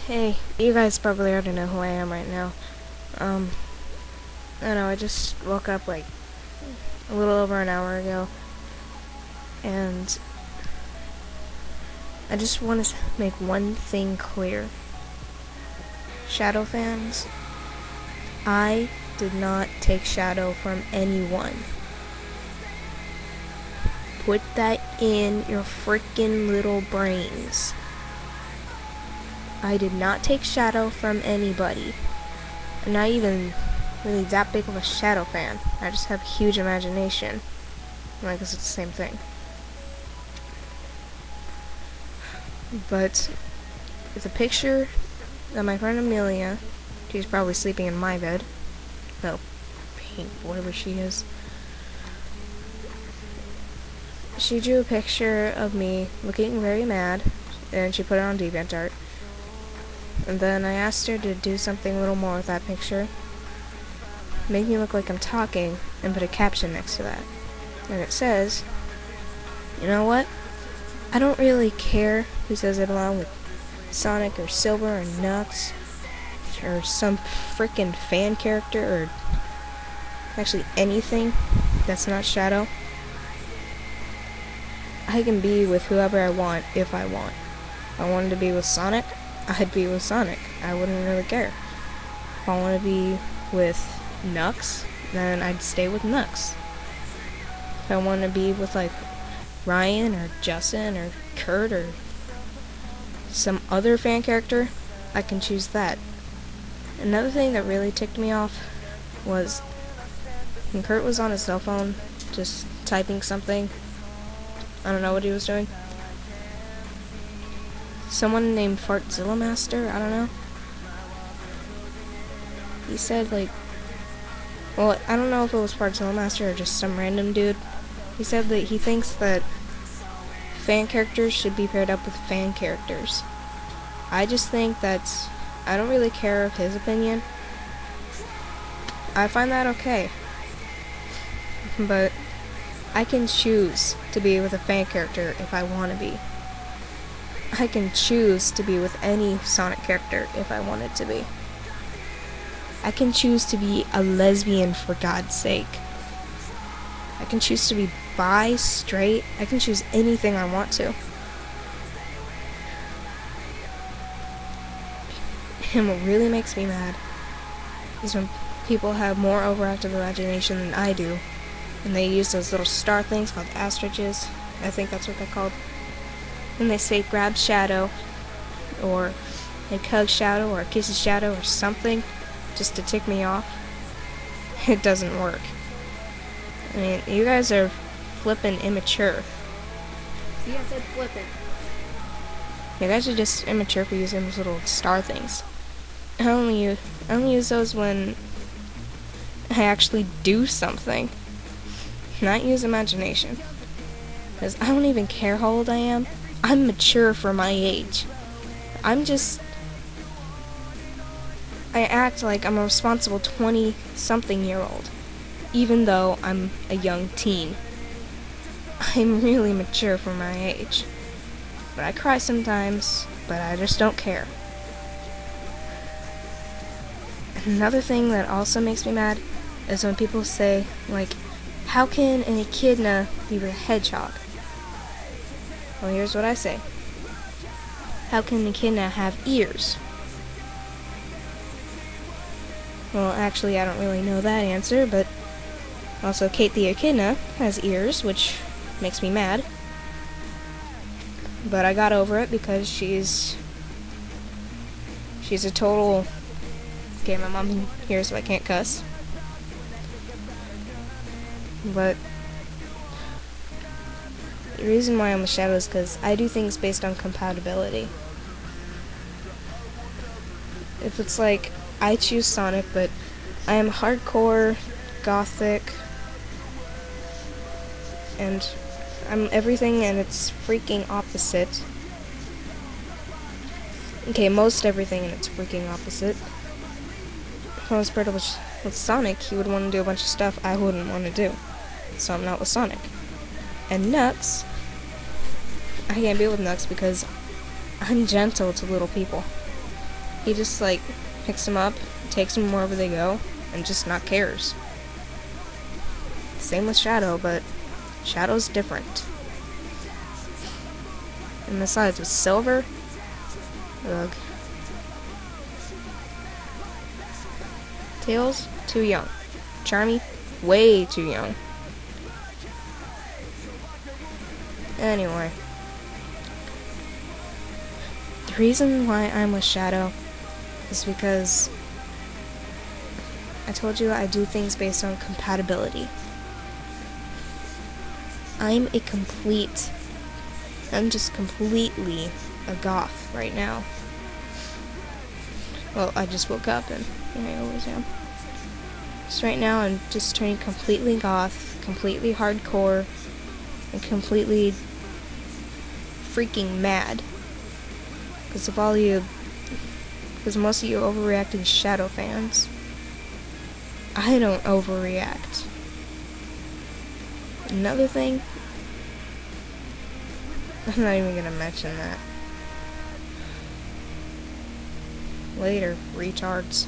Hey, you guys probably already know who I am right now. I don't know, I just woke up like a little over an hour ago, and I just want to make one thing clear. Shadow fans, I did not take Shadow from anyone. Put that in your freaking little brains. I did not take Shadow from anybody. I'm not even really that big of a Shadow fan. I just have huge imagination. I guess it's the same thing. But it's a picture of my friend Amelia. She's probably sleeping in my bed. No, Pink, whatever she is. She drew a picture of me looking very mad, and she put it on DeviantArt. And then I asked her to do something a little more with that picture. Make me look like I'm talking, and put a caption next to that. And it says, you know what? I don't really care who says it along with Sonic or Silver or Nux or some frickin' fan character or actually anything that's not Shadow. I can be with whoever I want if I want. If I wanted to be with Sonic, I'd be with Sonic. I wouldn't really care. If I want to be with Nux, then I'd stay with Nux. If I want to be with like Ryan or Justin or Kurt or some other fan character, I can choose that. Another thing that really ticked me off was when Kurt was on his cell phone just typing something. I don't know what he was doing. Someone named Fartzilla Master, I don't know. He said like, well, I don't know if it was Fartzilla Master or just some random dude. He said that he thinks that fan characters should be paired up with fan characters. I just think that's, I don't really care of his opinion. I find that okay. But I can choose to be with a fan character if I want to be. I can choose to be with any Sonic character if I wanted to be. I can choose to be a lesbian for God's sake. I can choose to be bi, straight. I can choose anything I want to. And what really makes me mad is when people have more overactive imagination than I do, and they use those little star things called astraches. I think that's what they're called. And they say grab Shadow, or like hug Shadow, or kiss Shadow, or something, just to tick me off. It doesn't work. I mean, you guys are flippin' immature. See, I said flippin'. You guys are just immature for using those little star things. I only use those when I actually do something. Not use imagination. Because I don't even care how old I am. I'm mature for my age. I act like I'm a responsible 20-something-year-old, even though I'm a young teen. I'm really mature for my age. But I cry sometimes, but I just don't care. Another thing that also makes me mad is when people say, like, how can an echidna be with a hedgehog? Well, here's what I say. How can an echidna have ears? Well, actually, I don't really know that answer, but also Kate the echidna has ears, which makes me mad. But I got over it because she's a total... Okay, my mom hears so I can't cuss. But the reason why I'm a Shadow is because I do things based on compatibility. If it's like, I choose Sonic, but I am hardcore, gothic, and I'm everything and it's freaking opposite. Okay, most everything and it's freaking opposite. If I was paired up with Sonic, he would want to do a bunch of stuff I wouldn't want to do. So I'm not with Sonic. And Nux, I can't be with Nux because I'm gentle to little people. He just, like, picks them up, takes them wherever they go, and just not cares. Same with Shadow, but Shadow's different. And besides, with Silver, ugh. Tails, too young. Charmy, way too young. Anyway. The reason why I'm with Shadow is because I told you I do things based on compatibility. I'm just completely a goth right now. Well, I just woke up and I always am. So right now I'm just turning completely goth, completely hardcore, and completely freaking mad. Because of all you, because most of you overreacting Shadow fans. I don't overreact. Another thing, I'm not even gonna mention that. Later, retards.